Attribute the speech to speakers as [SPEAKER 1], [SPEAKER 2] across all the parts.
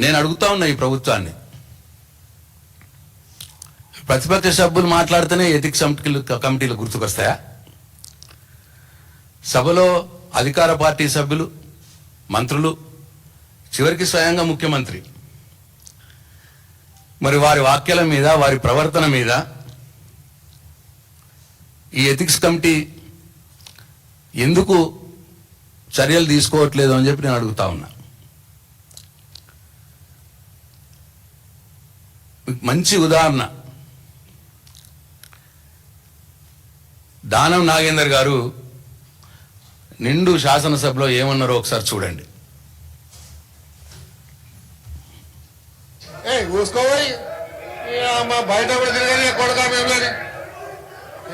[SPEAKER 1] నేను అడుగుతా ఉన్నా ఈ ప్రభుత్వాన్ని, ప్రతిపక్ష సభ్యులు మాట్లాడితేనే ఎథిక్స్ కమిటీలు గుర్తుకొస్తాయా? సభలో అధికార పార్టీ సభ్యులు, మంత్రులు, చివరికి స్వయంగా ముఖ్యమంత్రి మరి వారి వాక్యాల మీద, వారి ప్రవర్తన మీద ఈ ఎథిక్స్ కమిటీ ఎందుకు చర్యలు తీసుకోవట్లేదు అని చెప్పి నేను అడుగుతా ఉన్నా. మంచి ఉదాహరణ దానం నాగేందర్ గారు నిండు శాసనసభలో ఏమన్నారో ఒకసారి చూడండి.
[SPEAKER 2] బయట కూడా తిరగని కొడక మేమని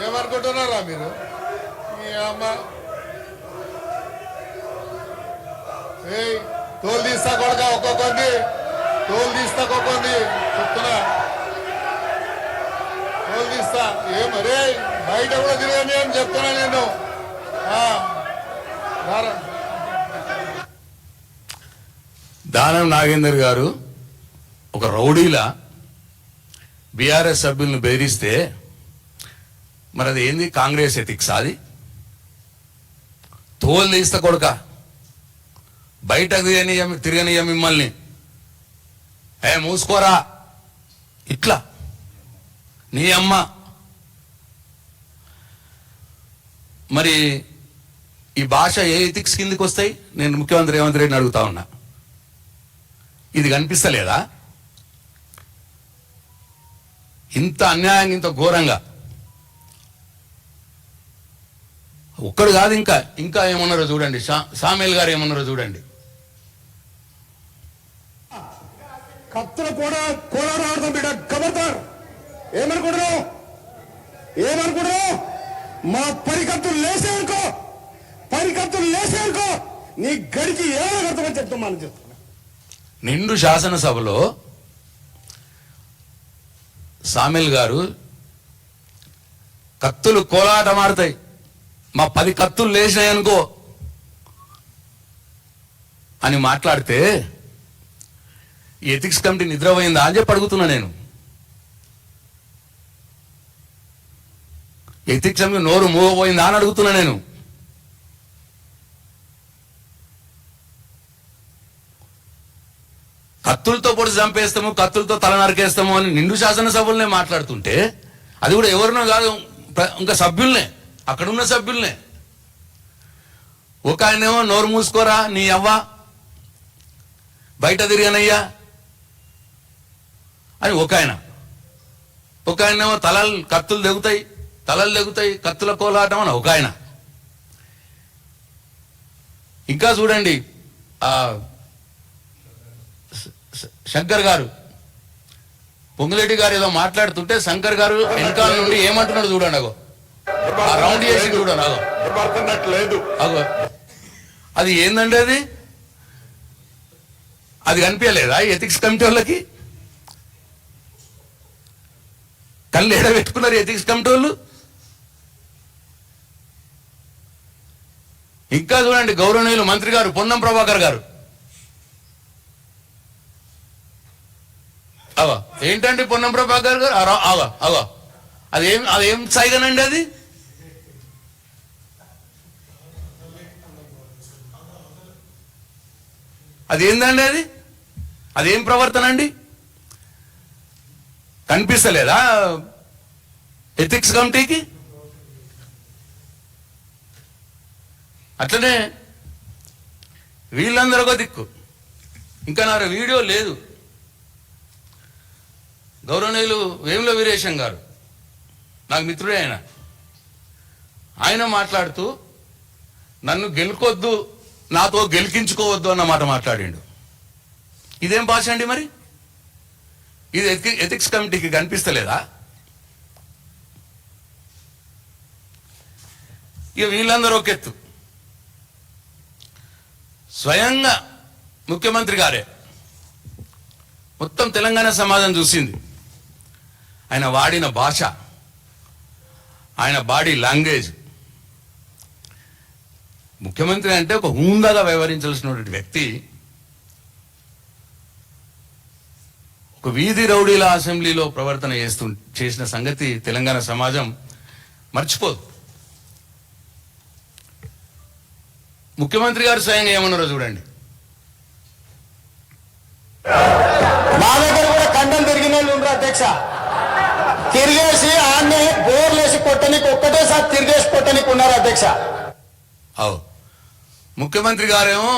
[SPEAKER 2] ఏమనుకుంటున్నారా మీరు? తోలు తీస్తా కొడక, ఒక్కొక్కరిని తోలు తీస్తా, ఒక్కొక్కరిని చెప్తున్నా తోలు తీస్తా. ఏమరే బయట కూడా తిరగని అని చెప్తున్నా నేను.
[SPEAKER 1] దానం నాగేందర్ గారు ఒక రౌడీలా బీఆర్ఎస్ సభ్యులను బెదిరిస్తే మరి అది ఏంది? కాంగ్రెస్ ఎథిక్స్ అది? తోలు తీస్తా కొడుక, బయటకు తిరగనియ మిమ్మల్ని, మూసుకోరా, ఇట్లా నీ అమ్మ. మరి ఈ భాష ఏ ఎథిక్స్ కిందకి వస్తాయి? నేను ముఖ్యమంత్రి రేవంత్ రెడ్డిని అడుగుతా ఉన్నా, ఇది కనిపిస్తలేదా? ఇంత అన్యాయంగా, ఇంత ఘోరంగా ఒక్కడు కాదు, ఇంకా ఏమన్నారో చూడండి. సామేల్ గారు ఏమన్నారో చూడండి.
[SPEAKER 3] కత్తులు కూడా కోలాడతాం బిడ్డ, కబడతారు. ఏమనుకుంటున్నావు? మా పరికత్తులు లేసేనుకో, నీ గడికి ఏమైనా కడతామని చెప్తామని చెప్తున్నా.
[SPEAKER 1] నిండు శాసనసభలో సామేల్ గారు కత్తులు కోలాట మారుతాయి, మా 10 కత్తులు లేచినాయనుకో అని మాట్లాడితే ఈ ఎథిక్స్ కమిటీ నిద్రపోయిందా అని చెప్పి అడుగుతున్నా నేను. ఎథిక్స్ కమిటీ నోరు మూగపోయిందా అని అడుగుతున్నా నేను. కత్తులతో పొడి చంపేస్తాము, కత్తులతో తల నరికేస్తాము అని నిండు శాసనసభలనే మాట్లాడుతుంటే, అది కూడా ఎవరినో కాదు, ఇంకా సభ్యుల్నే, అక్కడున్న సభ్యుల్నే. ఒక ఆయనేమో నోరు మూసుకోరా నీ అవ్వ, బయట తిరిగానయ్యా అని ఒక ఆయనేమో కత్తులు తెగుతాయి, కత్తుల కోలాటం అని ఒక ఆయన. ఇంకా చూడండి, శంకర్ గారు, పొంగులేటి గారు ఏదో మాట్లాడుతుంటే శంకర్ గారు వెనకాల నుండి ఏమంటున్నాడు చూడండి. అగో రౌండ్ చేసి చూడండి. అగో అది ఏందండి? అది కనిపించలేదా ఎథిక్స్ కమిటీ వాళ్ళకి? కళ్ళు ఎడబెట్టుకున్నారు ఎథిక్స్ కమిటీ వాళ్ళు. ఇంకా చూడండి, గౌరవనీయులు మంత్రి గారు పొన్నం ప్రభాకర్ గారు, అవా ఏంటండి పొన్నం ప్రభాకర్ గారు, అవా అదేం సైగనండి? అదేందండి? అదేం ప్రవర్తన అండి? కనిపిస్తలేదా ఎథిక్స్ కమిటీకి? అట్లనే వీళ్ళందరూ ఒక దిక్కు. ఇంకా నా వీడియో లేదు. గౌరవనీయులు వేముల వీరేశం గారు, నాకు మిత్రుడే ఆయన మాట్లాడుతూ నన్ను గెలుకొద్దు, నాతో గెలికించుకోవద్దు అన్న మాట మాట్లాడిండు. ఇదేం భాష అండి? మరి ఇది ఎథిక్స్ కమిటీకి కనిపిస్తలేదా? ఇక వీళ్ళందరూ ఒక ఎత్తు. స్వయంగా ముఖ్యమంత్రి గారే మొత్తం తెలంగాణ సమాజం చూసింది. ఆయన వాడిన భాష, ఆయన బాడీ లాంగ్వేజ్. ముఖ్యమంత్రి అంటే ఒక హుందాగా వ్యవహరించాల్సినటువంటి వ్యక్తి ఒక వీధి రౌడీల అసెంబ్లీలో ప్రవర్తన చేసిన సంగతి తెలంగాణ సమాజం మర్చిపోదు. ముఖ్యమంత్రి గారు స్వయంగా ఏమన్నారో చూడండి.
[SPEAKER 4] మా దగ్గర కూడా కండం తిరిగిన వాళ్ళు ఉండరు అధ్యక్ష. తిరిగేసి ఆన్నే బోర్లేసి కొట్టనికి ఒక్కటేసారి తిరిగేసి కొట్టనికి ఉన్నారు అధ్యక్ష.
[SPEAKER 1] అవు ముఖ్యమంత్రి గారేమో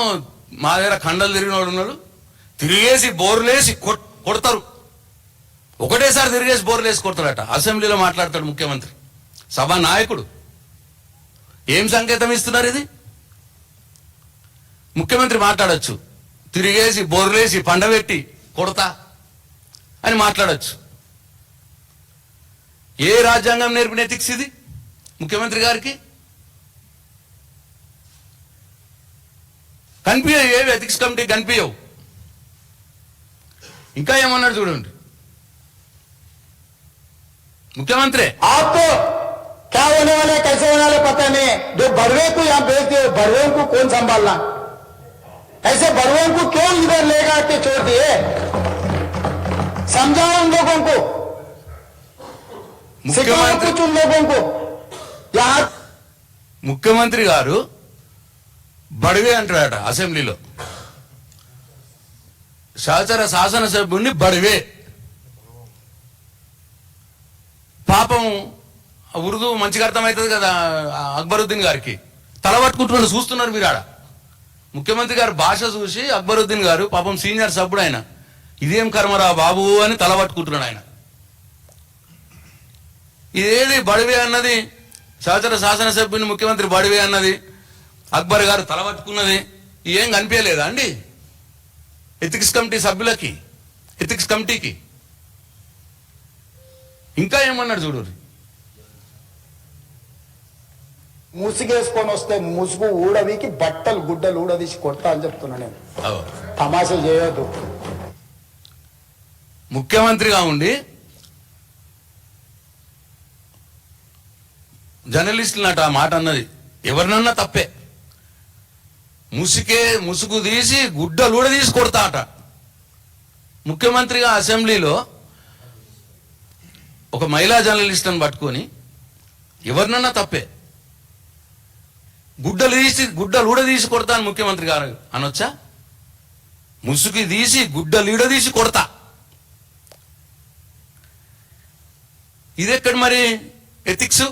[SPEAKER 1] మా దగ్గర కండలు తిరిగిన వాడు ఉన్నాడు, తిరిగేసి బోర్లేసి కొడతారు, ఒకటేసారి తిరిగేసి బోర్లేసి కొడతారట. అసెంబ్లీలో మాట్లాడతాడు ముఖ్యమంత్రి, సభా నాయకుడు. ఏం సంకేతం ఇస్తున్నారు ఇది? ముఖ్యమంత్రి మాట్లాడచ్చు, తిరిగేసి బోర్లేసి పండబెట్టి కొడతా అని మాట్లాడచ్చు. ఏ రాజ్యాంగం నేర్పిన ఎథిక్స్ ఇది ముఖ్యమంత్రి గారికి? కనిపించవు, ఏవి ఎథిక్స్ కమిటీ కనిపించవు. ఇంకా ఏమన్నాడు చూడండి ముఖ్యమంత్రి.
[SPEAKER 4] आपको क्या होने वाले कैसे होने वाले पता नहीं. जो बड़वे को यहाँ भेज दिए, बड़वे को कौन संभालना? ऐसे बड़वों को क्यों इधर लेगा के छोड़ दिए? समझाओ उन लोगों को, सिखाओ कुछ उन लोगों को. यहाँ
[SPEAKER 1] ముఖ్యమంత్రి గారు బడివే అంటాడట అసెంబ్లీలో. సహచర శాసనసభ్యుడిని బడివే. పాపం ఉర్దూ మంచిగా అర్థమవుతుంది కదా అక్బరుద్దీన్ గారికి. తల పట్టుకుంటున్నాడు, చూస్తున్నారు మీరు ఆడ. ముఖ్యమంత్రి గారు భాష చూసి అక్బరుద్దీన్ గారు పాపం సీనియర్ సభ్యుడు ఆయన, ఇదేం కర్మరా బాబు అని తల పట్టుకుంటున్నాడు ఆయన. ఇదేది బడివే అన్నది? సహచర శాసనసభ్యుని ముఖ్యమంత్రి బడివే అన్నది, అక్బర్ గారు తల పట్టుకున్నది, ఏం కనిపించలేదా అండి ఎథిక్స్ కమిటీ సభ్యులకి, ఎథిక్స్ కమిటీకి? ఇంకా ఏమన్నాడు చూడు.
[SPEAKER 4] ముసుగేసుకొని వస్తే ముసుగు ఊడవికి బట్టలు గుడ్డలు ఊడదీసి కొడతా అని చెప్తున్నా నేను. తమాషా చేయొద్దు.
[SPEAKER 1] ముఖ్యమంత్రిగా ఉండి జర్నలిస్టులు అట ఆ మాట అన్నది ఎవరినన్నా తప్పే. ముసుగు తీసి గుడ్డలు కూడా తీసి కొడతా అట. ముఖ్యమంత్రిగా అసెంబ్లీలో ఒక మహిళా జర్నలిస్ట్ని పట్టుకొని ఎవరినన్నా తప్పే, గుడ్డలు కూడా తీసి కొడతా అని ముఖ్యమంత్రి గారు అనొచ్చా? ముసుగు తీసి గుడ్డలు తీసి కొడతా, ఇదెక్కడ మరి ఎథిక్స్?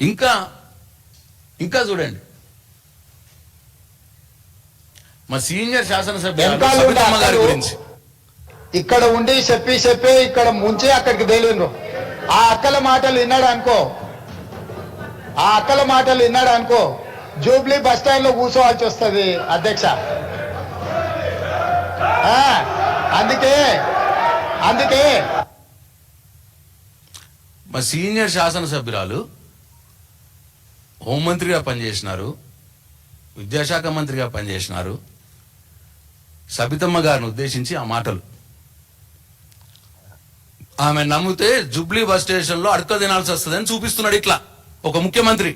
[SPEAKER 1] ఇంకా చూడండి, మా సీనియర్ శాసనసభ్యులు సబితమ్మ గారి గురించి
[SPEAKER 4] ఇక్కడ ఉండి చెప్పి ఇక్కడ ముంచి అక్కడికి తేలిండ్రు. ఆ అక్కల మాటలు విన్నాడు అనుకో, జూబ్లీ బస్ స్టాండ్ లో కూర్చోవాల్సి వస్తుంది అధ్యక్ష. అందుకే
[SPEAKER 1] మా సీనియర్ శాసనసభ్యురాలు హోంమంత్రిగా పనిచేసినారు, విద్యాశాఖ మంత్రిగా పనిచేసినారు. సబితమ్మ గారిని ఉద్దేశించి ఆ మాటలు, ఆమె నమ్మితే జూబ్లీ బస్ స్టేషన్ లో అడక తినాల్సి వస్తుందని చూపిస్తున్నాడు ఇట్లా ఒక ముఖ్యమంత్రి.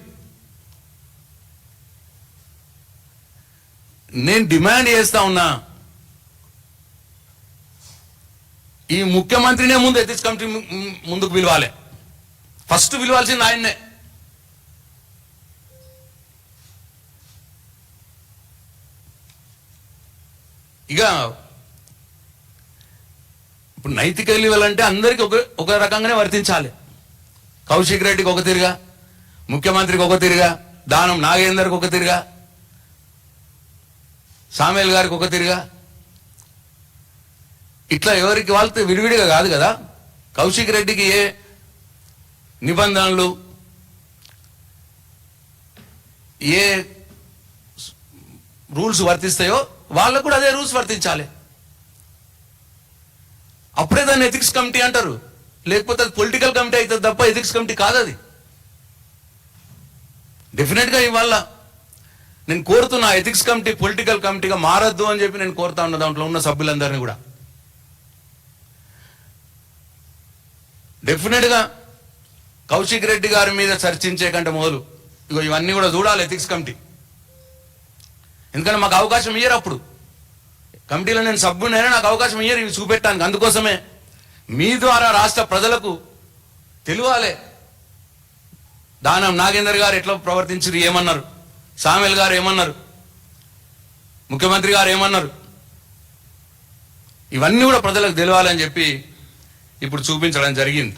[SPEAKER 1] నేను డిమాండ్ చేస్తా ఉన్నా, ఈ ముఖ్యమంత్రినే ముందు ఎథిక్స్ కమిటీ ముందుకు పిలవాలి. ఫస్ట్ పిలవాల్సింది ఆయన్నే. ఇక ఇప్పుడు నైతిక విలువలంటే అందరికీ ఒక రకంగానే వర్తించాలి. కౌశిక్ రెడ్డికి ఒక తిరిగా, ముఖ్యమంత్రికి ఒక తిరిగా, దానం నాగేందర్కి ఒక తిరిగా, సామేల్ గారికి ఒక తిరిగా, ఇట్లా ఎవరికి వాళ్ళతో విడివిడిగా కాదు కదా. కౌశిక్ రెడ్డికి ఏ నిబంధనలు, ఏ రూల్స్ వర్తిస్తాయో వాళ్ళకు కూడా అదే రూల్స్ వర్తించాలి. అప్పుడే దాన్ని ఎథిక్స్ కమిటీ అంటారు. లేకపోతే అది పొలిటికల్ కమిటీ అవుతుంది తప్ప ఎథిక్స్ కమిటీ కాదు అది. డెఫినెట్గా ఇవాళ నేను కోరుతున్నా ఎథిక్స్ కమిటీ పొలిటికల్ కమిటీగా మారద్దు అని చెప్పి నేను కోరుతా ఉన్నా దాంట్లో ఉన్న సభ్యులందరినీ కూడా. డెఫినెట్గా కౌశిక్ రెడ్డి గారి మీద చర్చించే కంటే మొదలు ఇవన్నీ కూడా చూడాలి ఎథిక్స్ కమిటీ. ఎందుకంటే మాకు అవకాశం ఇయ్యరు. అప్పుడు కమిటీలో నేను సభ్యునైనా నాకు అవకాశం ఇయ్యరు ఇవి చూపెట్టానికి. అందుకోసమే మీ ద్వారా రాష్ట్ర ప్రజలకు తెలియాలి దానం నాగేందర్ గారు ఎట్లా ప్రవర్తించారు, ఏమన్నారు, సామెల్ గారు ఏమన్నారు, ముఖ్యమంత్రి గారు ఏమన్నారు, ఇవన్నీ కూడా ప్రజలకు తెలియాలని చెప్పి ఇప్పుడు చూపించడం జరిగింది.